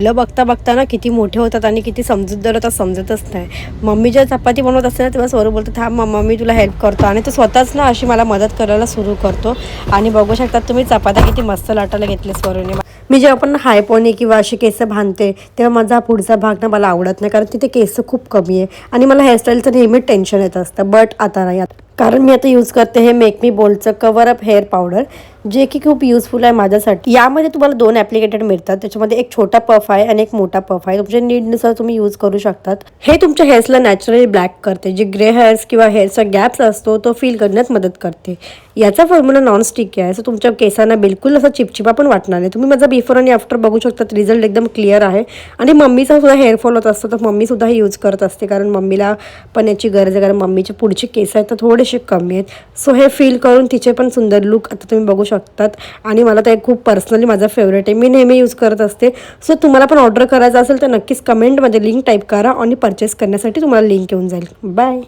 मुलं बघता बघता ना किती मोठे होतात आणि किती समजूतदार होतात समजतच नाही. मम्मी जेव्हा चपाती बनवत असते ना तेव्हा स्वरूप बोलतो थांब मम्मा मी तुला हेल्प करतो आणि तो स्वतःच ना अशी मला मदत करायला सुरू करतो. आणि बघू शकतात तुम्ही चपात्या किती मस्त लाटायला घेतले स्वरूने. मी जेव्हा पण हायपोनी किंवा अशी केस बांधते तेव्हा माझा पुढचा भाग ना मला आवडत नाही, कारण तिथे केस खूप कमी आहे आणि मला हेअरस्टाईलचं नेहमी टेन्शन येत असतं. बट आता नाही, कारण मी आता यूज करते हे मेक मी बोल्डचं कवर अप हेअर पावडर, जे की खूप युजफुल आहे माझ्यासाठी. यामध्ये तुम्हाला 2 ॲप्लिकेटेड मिळतात. त्याच्यामध्ये एक छोटा पफ आहे आणि एक मोठा पफ आहे. तुमच्या नीडनुसार तुम्ही यूज करू शकतात. हे तुमच्या हेअर्सला नॅचरली ब्लॅक करते. जे ग्रे हेअर्स किंवा हेअरचा गॅप्स असतो तो फील करण्यात मदत करते. याचा फॉर्म्युला नॉन स्टिकी आहे, सो तुमच्या केसांना बिलकुल असा चिपचिपा पण वाटणार नाही. तुम्ही माझा बिफोर आणि आफ्टर बघू शकतात. रिझल्ट एकदम क्लिअर आहे. आणि मम्मीचा सुद्धा हेअरफॉल होत असतो तर मम्मीसुद्धा हे यूज करत असते, कारण मम्मीला पण याची गरज आहे, कारण मम्मीचे पुढचे केस आहेत तर थोडेसे कमी आहेत. सो हे फील करून तिचे पण सुंदर लुक आता तुम्ही बघू शकतात. आणि मला तर खूप पर्सनली माझा फेवरेट आहे, मी नेहमी यूज करत असते. सो तुम्हाला पण ऑर्डर करायचं असेल तर नक्कीच कमेंटमध्ये लिंक टाईप करा आणि परचेस करण्यासाठी तुम्हाला लिंक येऊन जाईल. बाय.